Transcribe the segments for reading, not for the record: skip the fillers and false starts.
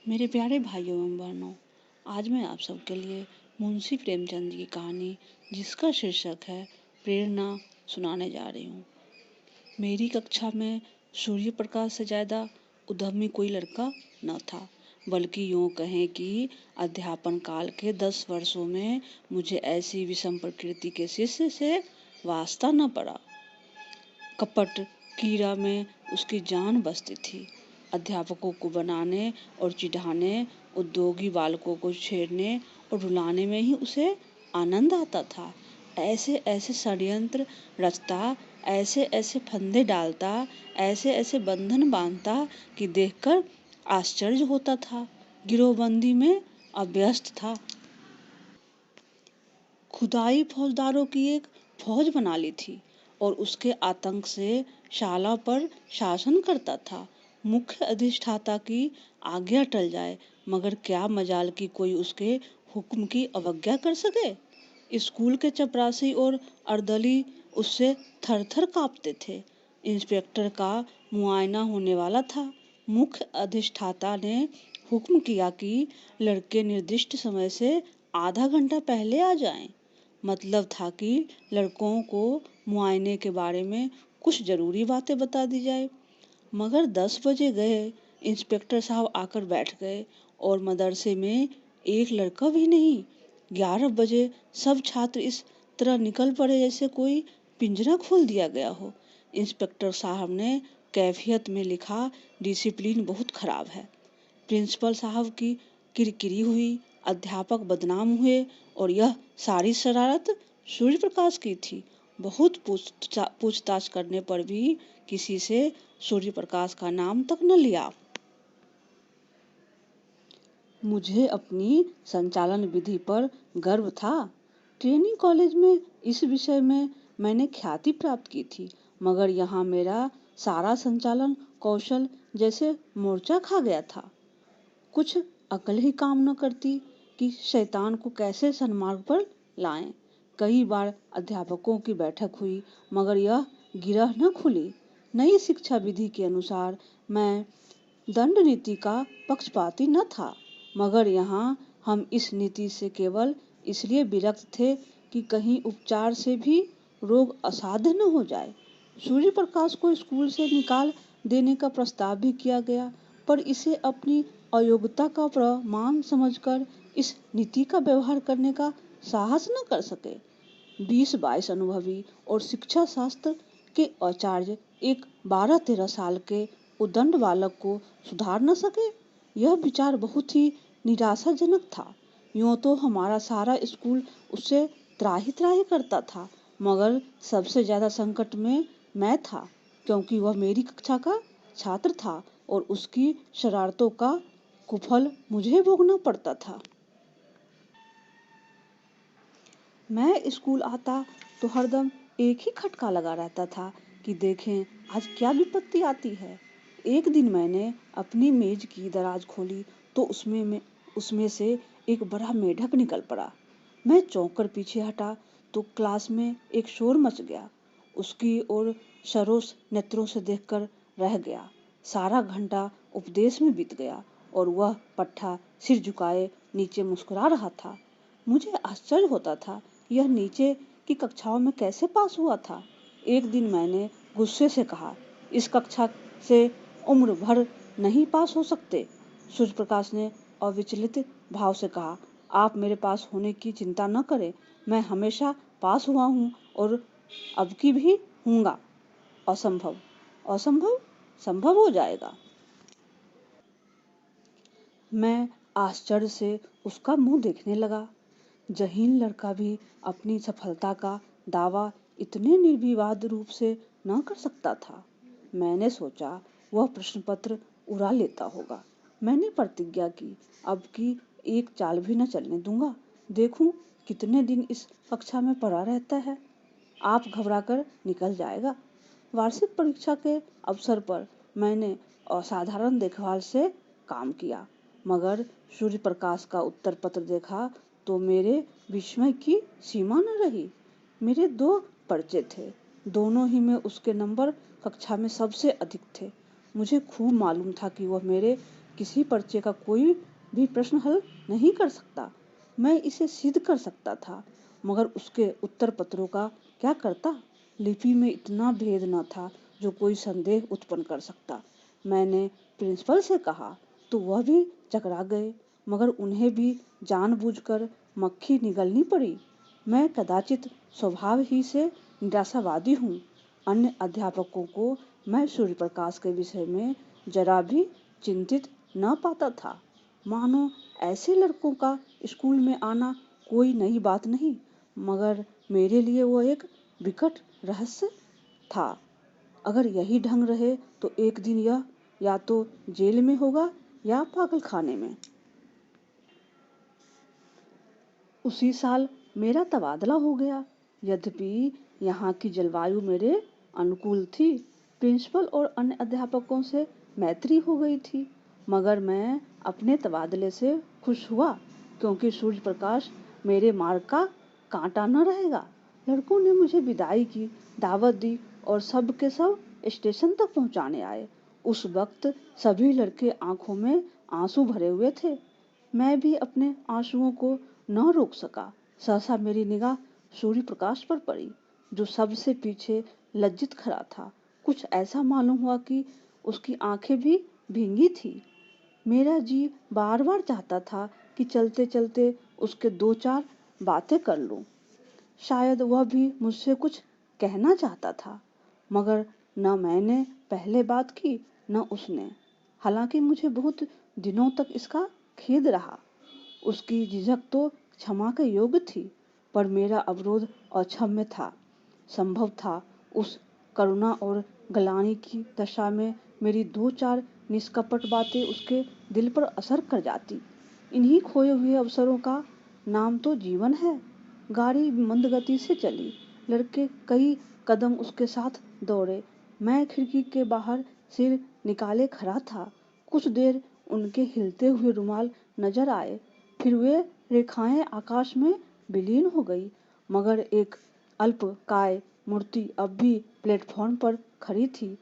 मेरे प्यारे भाइयों एवं बहनों, आज मैं आप सबके लिए मुंशी प्रेमचंद की कहानी जिसका शीर्षक है प्रेरणा सुनाने जा रही हूँ। मेरी कक्षा में सूर्य प्रकाश से ज़्यादा उद्यमी कोई लड़का न था, बल्कि यूँ कहें कि अध्यापन काल के 10 वर्षों में मुझे ऐसी विषम प्रकृति के शिष्य से वास्ता न पड़ा। कपट कीड़ा में उसकी जान बसती थी। अध्यापकों को बनाने और चिढ़ाने, उद्योगी बालकों को छेड़ने और रुलाने में ही उसे आनंद आता था। ऐसे ऐसे षड्यंत्र रचता, ऐसे ऐसे फंदे डालता, ऐसे ऐसे बंधन बांधता कि देखकर आश्चर्य होता था। गिरोहबंदी में अभ्यस्त था। खुदाई फौजदारों की एक फौज बना ली थी और उसके आतंक से शाला पर शासन करता था। मुख्य अधिष्ठाता की आज्ञा टल जाए, मगर क्या मजाल कि कोई उसके हुक्म की अवज्ञा कर सके। स्कूल के चपरासी और अर्दली उससे थर थर कांपते थे। इंस्पेक्टर का मुआयना होने वाला था। मुख्य अधिष्ठाता ने हुक्म किया कि लड़के निर्दिष्ट समय से आधा घंटा पहले आ जाएं। मतलब था कि लड़कों को मुआयने के बारे में कुछ जरूरी बातें बता दी जाए। मगर 10 बजे गए, इंस्पेक्टर साहब आकर बैठ गए और मदरसे में एक लड़का भी नहीं। 11 बजे सब छात्र इस तरह निकल पड़े जैसे कोई पिंजरा खोल दिया गया हो। इंस्पेक्टर साहब ने कैफियत में लिखा, डिसिप्लिन बहुत खराब है। प्रिंसिपल साहब की किरकिरी हुई, अध्यापक बदनाम हुए और यह सारी शरारत सूर्य प्रकाश की थी। बहुत पूछताछ करने पर भी किसी से सूर्य प्रकाश का नाम तक न लिया। मुझे अपनी संचालन विधि पर गर्व था। ट्रेनिंग कॉलेज में इस विषय में मैंने ख्याति प्राप्त की थी, मगर यहाँ मेरा सारा संचालन कौशल जैसे मोर्चा खा गया था। कुछ अकल ही काम न करती कि शैतान को कैसे सन्मार्ग पर लाएं। कई बार अध्यापकों की बैठक हुई, मगर यह गिरह न खुली। नई शिक्षा विधि के अनुसार मैं दंड नीति का पक्षपाती न था, मगर यहाँ हम इस नीति से केवल इसलिए विरक्त थे कि कहीं उपचार से भी रोग असाध्य न हो जाए। सूर्य प्रकाश को स्कूल से निकाल देने का प्रस्ताव भी किया गया, पर इसे अपनी अयोग्यता का प्रमाण समझकर इस नीति का व्यवहार करने का साहस न कर सके। 20-22 अनुभवी और शिक्षा शास्त्र के आचार्य एक 12-13 साल के उद्दंड बालक को सुधार न सके। यह विचार बहुत ही निराशाजनक था। यूं तो हमारा सारा स्कूल उससे त्राही त्राही करता था, मगर सबसे ज्यादा संकट में मैं था, क्योंकि वह मेरी कक्षा का छात्र था और उसकी शरारतों का कुफल मुझे भोगना पड़ता था। मैं स्कूल आता तो हरदम एक ही खटका लगा रहता था कि देखें आज क्या विपत्ति आती है। एक दिन मैंने अपनी मेज की दराज खोली तो उसमें से एक बड़ा मेढक निकल पड़ा। मैं चौंक कर पीछे हटा तो क्लास में एक शोर मच गया। उसकी ओर सरोस नेत्रों से देखकर रह गया। सारा घंटा उपदेश में बीत गया और वह पट्टा सिर झुकाए नीचे मुस्कुरा रहा था। मुझे आश्चर्य होता था, यह नीचे की कक्षाओं में कैसे पास हुआ था। एक दिन मैंने गुस्से से कहा, इस कक्षा से उम्र भर नहीं पास हो सकते। सूर्य प्रकाश ने अविचलित भाव से कहा, आप मेरे पास होने की चिंता न करें, मैं हमेशा पास हुआ हूँ और अब की भी हूँगा। असंभव असंभव संभव हो जाएगा। मैं आश्चर्य से उसका मुंह देखने लगा। जहीन लड़का भी अपनी सफलता का दावा इतने निर्विवाद रूप से न कर सकता था। मैंने सोचा वह प्रश्न पत्र उड़ा लेता होगा। मैंने प्रतिज्ञा की, अब की एक चाल भी न चलने दूंगा। देखूं कितने दिन इस कक्षा में पड़ा रहता है। आप घबराकर निकल जाएगा। वार्षिक परीक्षा के अवसर पर मैंने असाधारण देखभाल से काम किया, मगर सूर्य प्रकाश का उत्तर पत्र देखा तो मेरे विस्मय की सीमा न रही। मेरे 2 पर्चे थे, दोनों ही में उसके नंबर कक्षा में सबसे अधिक थे। मुझे खूब मालूम था कि वह मेरे किसी पर्चे का कोई भी प्रश्न हल नहीं कर सकता। मैं इसे सिद्ध कर सकता था, मगर उसके उत्तर पत्रों का क्या करता? लिपि में इतना भेद न था जो कोई संदेह उत्पन्न कर सकता। मैंने प्रिंसिपल से कहा तो वह भी चकरा गए, मगर उन्हें भी जानबूझकर मक्खी निगलनी पड़ी। मैं कदाचित स्वभाव ही से निराशावादी हूँ। अन्य अध्यापकों को मैं सूर्य प्रकाश के विषय में जरा भी चिंतित न पाता था। मानो ऐसे लड़कों का स्कूल में आना कोई नई बात नहीं, मगर मेरे लिए वो एक विकट रहस्य था। अगर यही ढंग रहे तो एक दिन यह या तो जेल में होगा या पागलखाने में। उसी साल मेरा तबादला हो गया। यद्यपि यहाँ की जलवायु मेरे अनुकूल थी, प्रिंसिपल और अन्य अध्यापकों से मैत्री हो गई थी, मगर मैं अपने तबादले से खुश हुआ क्योंकि सूर्य प्रकाश मेरे मार्ग का कांटा न रहेगा। लड़कों ने मुझे विदाई की, दावत दी और सब के सब स्टेशन तक पहुँचाने आए। उस वक्त सभी लड़के आंखों में आंसू भरे हुए थे। मैं भी अपने आंसुओं को न रोक सका। सहसा मेरी निगाह सूर्य प्रकाश पर पड़ी, जो सबसे पीछे लज्जित खड़ा था। कुछ ऐसा मालूम हुआ कि उसकी आंखें भी भींगी थी। मेरा जी बार बार चाहता था कि चलते चलते उसके दो चार बातें कर लूं। शायद वह भी मुझसे कुछ कहना चाहता था, मगर न मैंने पहले बात की न उसने। हालांकि मुझे बहुत दिनों तक इसका खेद रहा। उसकी झिझक तो क्षमा के योग्य थी, पर मेरा अवरोध अक्षम्य था। संभव था उस करुणा और गलानी की दशा में मेरी दो चार निष्कपट बातें उसके दिल पर असर कर जाती। इन्हीं खोए हुए अवसरों का नाम तो जीवन है। गाड़ी मंद गति से चली। लड़के कई कदम उसके साथ दौड़े। मैं खिड़की के बाहर सिर निकाले खड़ा था। कुछ देर उनके हिलते हुए रुमाल नजर आए, फिर वे रेखाएं आकाश में विलीन हो गई, मगर एक अल्पकाय मूर्ति अब भी प्लेटफॉर्म पर खड़ी थी।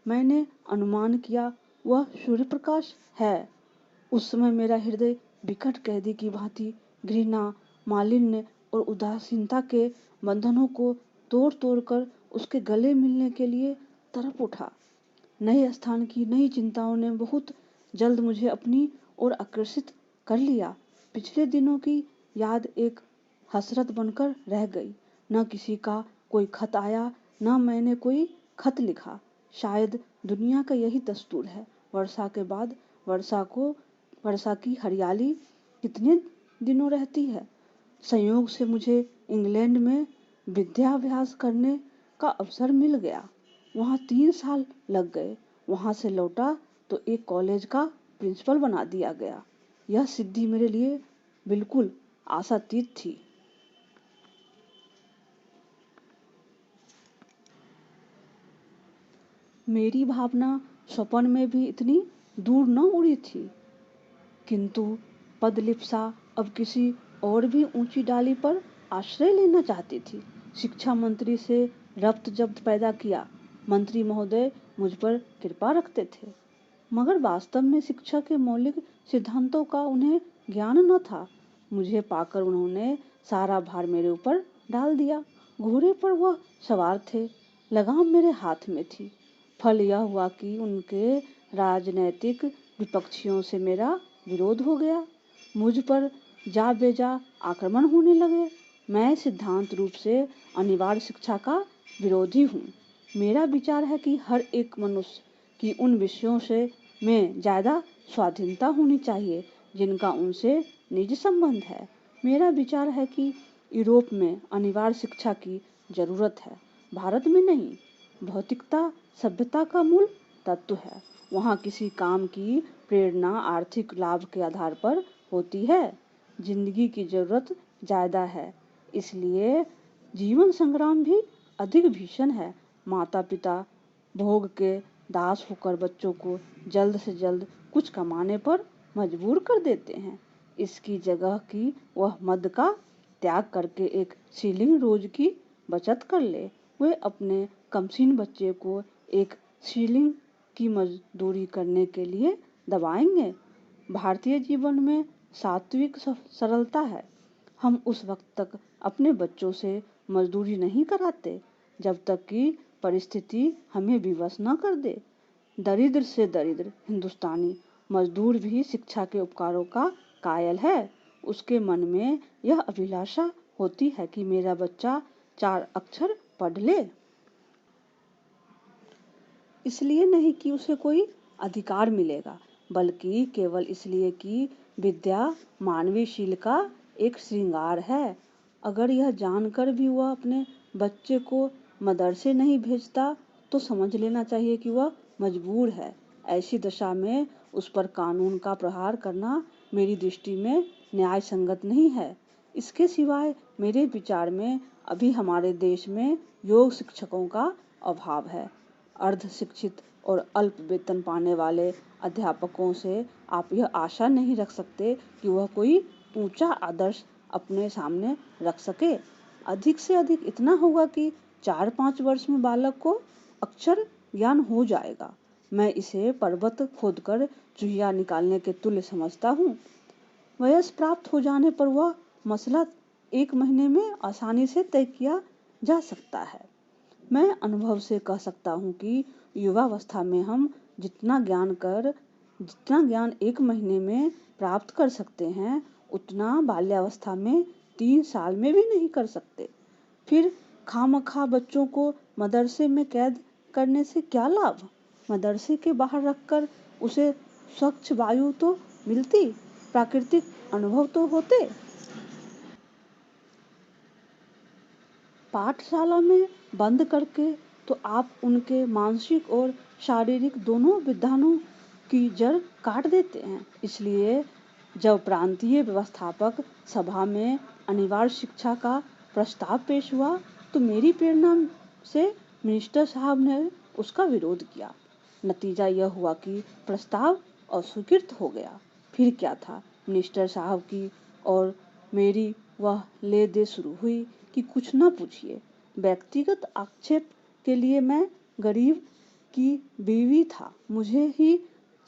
मैंने अनुमान किया वह सूर्य प्रकाश है। उस समय मेरा हृदय विकट कैदी की भांति घृणा, मालिन्य और उदासीनता के बंधनों को तोड़ तोड़ कर उसके गले मिलने के लिए तड़प उठा। नए स्थान की नई चिंताओं ने बहुत जल्द मुझे अपनी ओर आकर्षित कर लिया। पिछले दिनों की याद एक हसरत बनकर रह गई। न किसी का कोई खत आया, न मैंने कोई खत लिखा। शायद दुनिया का यही दस्तूर है। वर्षा के बाद वर्षा की हरियाली कितने दिनों रहती है। संयोग से मुझे इंग्लैंड में विद्याभ्यास करने का अवसर मिल गया। वहाँ 3 साल लग गए। वहाँ से लौटा तो एक कॉलेज का प्रिंसिपल बना दिया गया। यह सिद्धि मेरे लिए बिल्कुल आशातीत थी। मेरी भावना स्वप्न में भी इतनी दूर न उड़ी थी, किंतु पदलिप्सा अब किसी और भी ऊंची डाली पर आश्रय लेना चाहती थी। शिक्षा मंत्री से रब्त जब्त पैदा किया। मंत्री महोदय मुझ पर कृपा रखते थे, मगर वास्तव में शिक्षा के मौलिक सिद्धांतों का उन्हें ज्ञान न था। मुझे पाकर उन्होंने सारा भार मेरे ऊपर डाल दिया। घोड़े पर वह सवार थे, लगाम मेरे हाथ में थी। फल यह हुआ कि उनके राजनैतिक विपक्षियों से मेरा विरोध हो गया। मुझ पर जा बेजा आक्रमण होने लगे। मैं सिद्धांत रूप से अनिवार्य शिक्षा का विरोधी हूँ। मेरा विचार है कि हर एक मनुष्य की उन विषयों से में ज़्यादा स्वाधीनता होनी चाहिए जिनका उनसे निजी संबंध है। मेरा विचार है कि यूरोप में अनिवार्य शिक्षा की जरूरत है, भारत में नहीं। भौतिकता सभ्यता का मूल तत्व है। वहाँ किसी काम की प्रेरणा आर्थिक लाभ के आधार पर होती है। जिंदगी की जरूरत ज्यादा है, इसलिए जीवन संग्राम भी अधिक भीषण है। माता पिता भोग के दास होकर बच्चों को जल्द से जल्द कुछ कमाने पर मजबूर कर देते हैं। इसकी जगह की वह मद का त्याग करके एक सीलिंग रोज की बचत कर ले। वे अपने कमसीन बच्चे को एक सीलिंग की मजदूरी करने के लिए दबाएंगे। भारतीय जीवन में सात्विक सरलता है। हम उस वक्त तक अपने बच्चों से मजदूरी नहीं कराते जब तक कि परिस्थिति हमें विवश न कर दे। दरिद्र से दरिद्र हिंदुस्तानी मजदूर भी शिक्षा के उपकारों का कायल है। उसके मन में यह अभिलाषा होती है कि मेरा बच्चा 4 अक्षर पढ़ ले। इसलिए नहीं कि उसे कोई अधिकार मिलेगा, बल्कि केवल इसलिए कि विद्या मानवीय शील का एक श्रृंगार है। अगर यह जानकर भी वह अपने बच्चे को मदरसे नहीं भेजता तो समझ लेना चाहिए कि वह मजबूर है। ऐसी दशा में उस पर कानून का प्रहार करना मेरी दृष्टि में न्याय संगत नहीं है। इसके सिवाय मेरे विचार में अभी हमारे देश में योग शिक्षकों का अभाव है। अर्ध शिक्षित और अल्प वेतन पाने वाले अध्यापकों से आप यह आशा नहीं रख सकते कि वह कोई ऊंचा आदर्श अपने सामने रख सके। अधिक से अधिक इतना होगा कि 4-5 वर्ष में बालक को अक्षर ज्ञान हो जाएगा। मैं इसे पर्वत खोदकर चुहिया निकालने के तुल्य समझता हूँ। वयस प्राप्त हो जाने पर वह मसला 1 महीने में आसानी से तय किया जा सकता है। मैं अनुभव से कह सकता हूँ कि युवावस्था में हम जितना ज्ञान 1 महीने में प्राप्त कर सकते हैं, उतना बाल्यावस्था में 3 साल में भी नहीं कर सकते। फिर खामखा बच्चों को मदरसे में कैद करने से क्या लाभ? मदरसे के बाहर रखकर उसे स्वच्छ वायु तो मिलती, प्राकृतिक अनुभव तो होते। पाठशाला में बंद करके तो आप उनके मानसिक और शारीरिक दोनों विद्वानों की जड़ काट देते हैं। इसलिए जब प्रांतीय व्यवस्थापक सभा में अनिवार्य शिक्षा का प्रस्ताव पेश हुआ तो मेरी प्रेरणा से मिनिस्टर साहब ने उसका विरोध किया। नतीजा यह हुआ कि प्रस्ताव अस्वीकृत हो गया। फिर क्या था, मिनिस्टर साहब की और मेरी वह ले दे शुरू हुई कि कुछ न पूछिए। व्यक्तिगत आक्षेप के लिए मैं गरीब की बीवी था, मुझे ही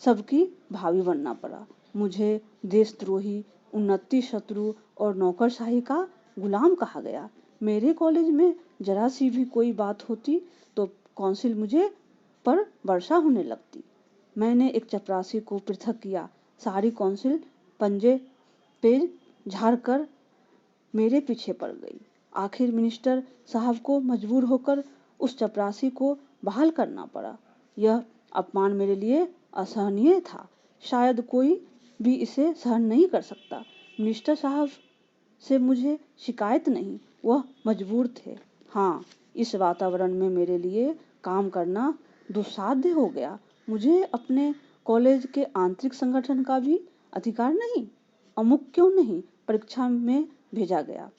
सबकी भावी बनना पड़ा। मुझे देशद्रोही, उन्नति शत्रु और नौकरशाही का गुलाम कहा गया। मेरे कॉलेज में जरा सी भी कोई बात होती तो काउंसिल मुझे पर वर्षा होने लगती। मैंने एक चपरासी को पृथक किया, सारी काउंसिल पंजे पे झाड़कर मेरे पीछे पड़ गई। आखिर मिनिस्टर साहब को मजबूर होकर उस चपरासी को बहाल करना पड़ा। यह अपमान मेरे लिए असहनीय था। शायद कोई भी इसे सहन नहीं कर सकता। मिनिस्टर साहब से मुझे शिकायत नहीं, वह मजबूर थे। हाँ, इस वातावरण में मेरे लिए काम करना दुस्साध्य हो गया। मुझे अपने कॉलेज के आंतरिक संगठन का भी अधिकार नहीं। अमुक क्यों नहीं परीक्षा में भेजा गया?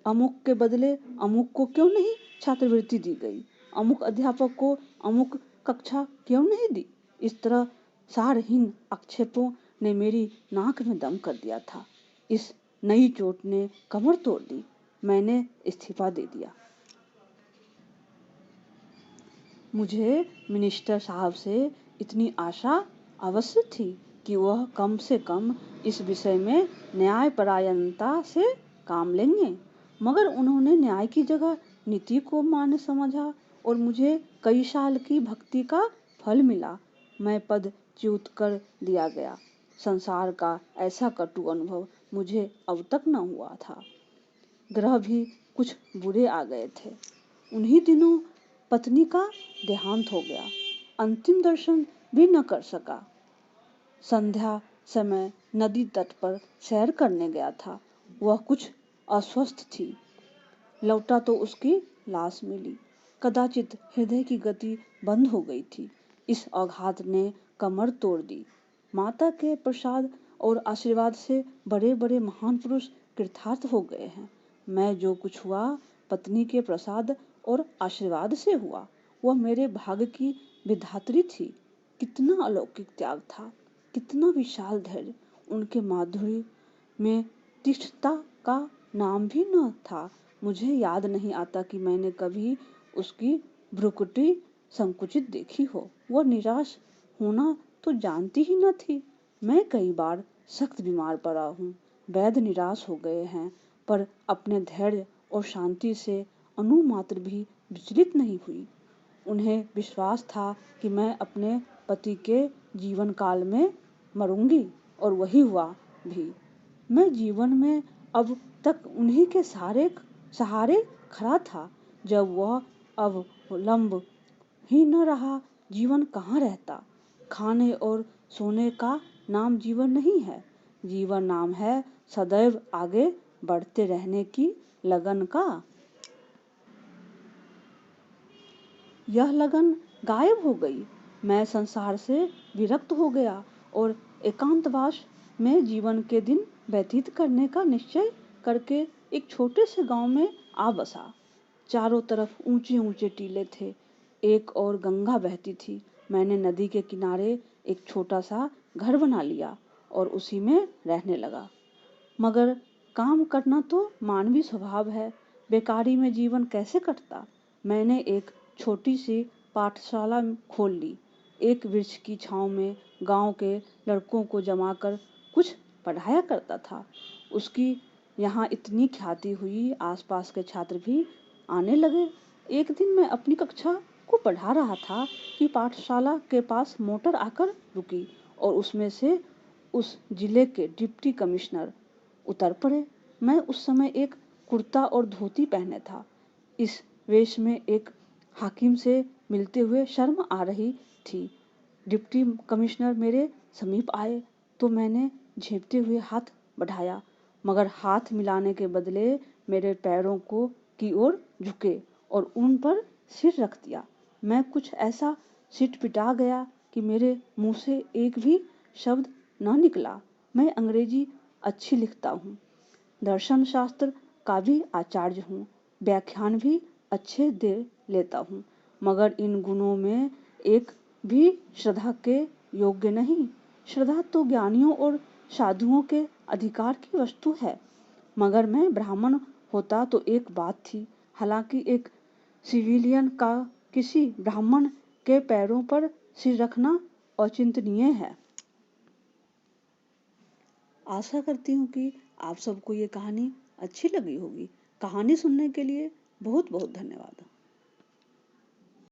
अमुक के बदले अमुक को क्यों नहीं छात्रवृत्ति दी गई? अमुक अध्यापक को अमुक कक्षा क्यों नहीं दी? इस तरह सारहीन आक्षेपों ने मेरी नाक में दम कर दिया था। इस नई चोट ने कमर तोड़ दी। मैंने इस्तीफा दे दिया। मुझे मिनिस्टर साहब से इतनी आशा अवश्य थी कि वह कम से कम इस विषय में न्यायपरायणता से काम लेंगे, मगर उन्होंने न्याय की जगह नीति को मान्य समझा और मुझे कई साल की भक्ति का फल मिला। मैं पदच्युत कर दिया गया। संसार का ऐसा कटु अनुभव मुझे अब तक न हुआ था। ग्रह भी कुछ बुरे आ गए थे। उन्हीं दिनों पत्नी का देहांत हो गया। अंतिम दर्शन भी न कर सका। संध्या समय नदी तट पर सैर करने गया था। वह कुछ अस्वस्थ थी। लौटा तो उसकी लाश मिली। कदाचित हृदय की गति बंद हो गई थी। इस आघात ने कमर तोड़ दी। माता के प्रसाद और आशीर्वाद से बड़े बड़े महान पुरुष कृतार्थ हो गए हैं। मैं जो कुछ हुआ पत्नी के प्रसाद और आशीर्वाद से हुआ। वह मेरे भाग्य की विधात्री थी। कितना अलौकिक त्याग था, कितना विशाल धैर्य। उनके माधुर्य में तिष्ठता का नाम भी न था। मुझे याद नहीं आता कि मैंने कभी उसकी भ्रुकुटी संकुचित देखी हो। वह निराश होना तो जानती ही न थी। मैं कई बार सख्त बीमार पड़ा हूँ। वैद्य निराश हो गए हैं, पर अपने धैर्य और शांति से अणु मात्र भी विचलित नहीं हुई। उन्हें विश्वास था कि मैं अपने पति के जीवन काल में मरूंगी, और वही हुआ भी। मैं जीवन में अब तक उन्हीं के सहारे खड़ा था। जब वह अवलंब ही न रहा, जीवन कहाँ रहता। खाने और सोने का नाम जीवन नहीं है। जीवन नाम है सदैव आगे बढ़ते रहने की लगन का। यह लगन गायब हो गई। मैं संसार से विरक्त हो गया और एकांतवास में जीवन के दिन व्यतीत करने का निश्चय करके एक छोटे से गांव में आ बसा। चारों तरफ ऊंचे ऊंचे टीले थे। एक और गंगा बहती थी। मैंने नदी के किनारे एक छोटा सा घर बना लिया और उसी में रहने लगा। मगर काम करना तो मानवीय स्वभाव है। बेकारी में जीवन कैसे कटता। मैंने एक छोटी सी पाठशाला खोल ली। एक वृक्ष की छांव में गांव के लड़कों को जमा कर कुछ पढ़ाया करता था। उसकी यहाँ इतनी ख्याति हुई, आसपास के छात्र भी आने लगे। एक दिन मैं अपनी कक्षा को पढ़ा रहा था कि पाठशाला के पास मोटर आकर रुकी और उसमें से उस जिले के डिप्टी कमिश्नर उतर पड़े। मैं उस समय एक कुर्ता और धोती पहने था। इस वेश में एक हाकिम से मिलते हुए शर्म आ रही थी। डिप्टी कमिश्नर मेरे समीप आए तो मैंने झेंपते हुए हाथ बढ़ाया, मगर हाथ मिलाने के बदले मेरे पैरों को की ओर झुके और उन पर सिर रख दिया। मैं कुछ ऐसा सिटपिटा गया कि मेरे मुंह से एक भी शब्द न निकला। मैं अंग्रेजी अच्छी लिखता हूँ, दर्शन शास्त्र का भी आचार्य हूँ, व्याख्यान भी अच्छे दे लेता हूँ, मगर इन गुणों में एक भी श्रद्धा के योग्य नहीं। श्रद्धा तो ज्ञानियों और साधुओं के अधिकार की वस्तु है। मगर मैं ब्राह्मण होता तो एक बात थी। हालांकि एक सिविलियन का किसी ब्राह्मण के पैरों पर सिर रखना अचिंतनीय है। आशा करती हूँ कि आप सबको ये कहानी अच्छी लगी होगी। कहानी सुनने के लिए बहुत बहुत धन्यवाद।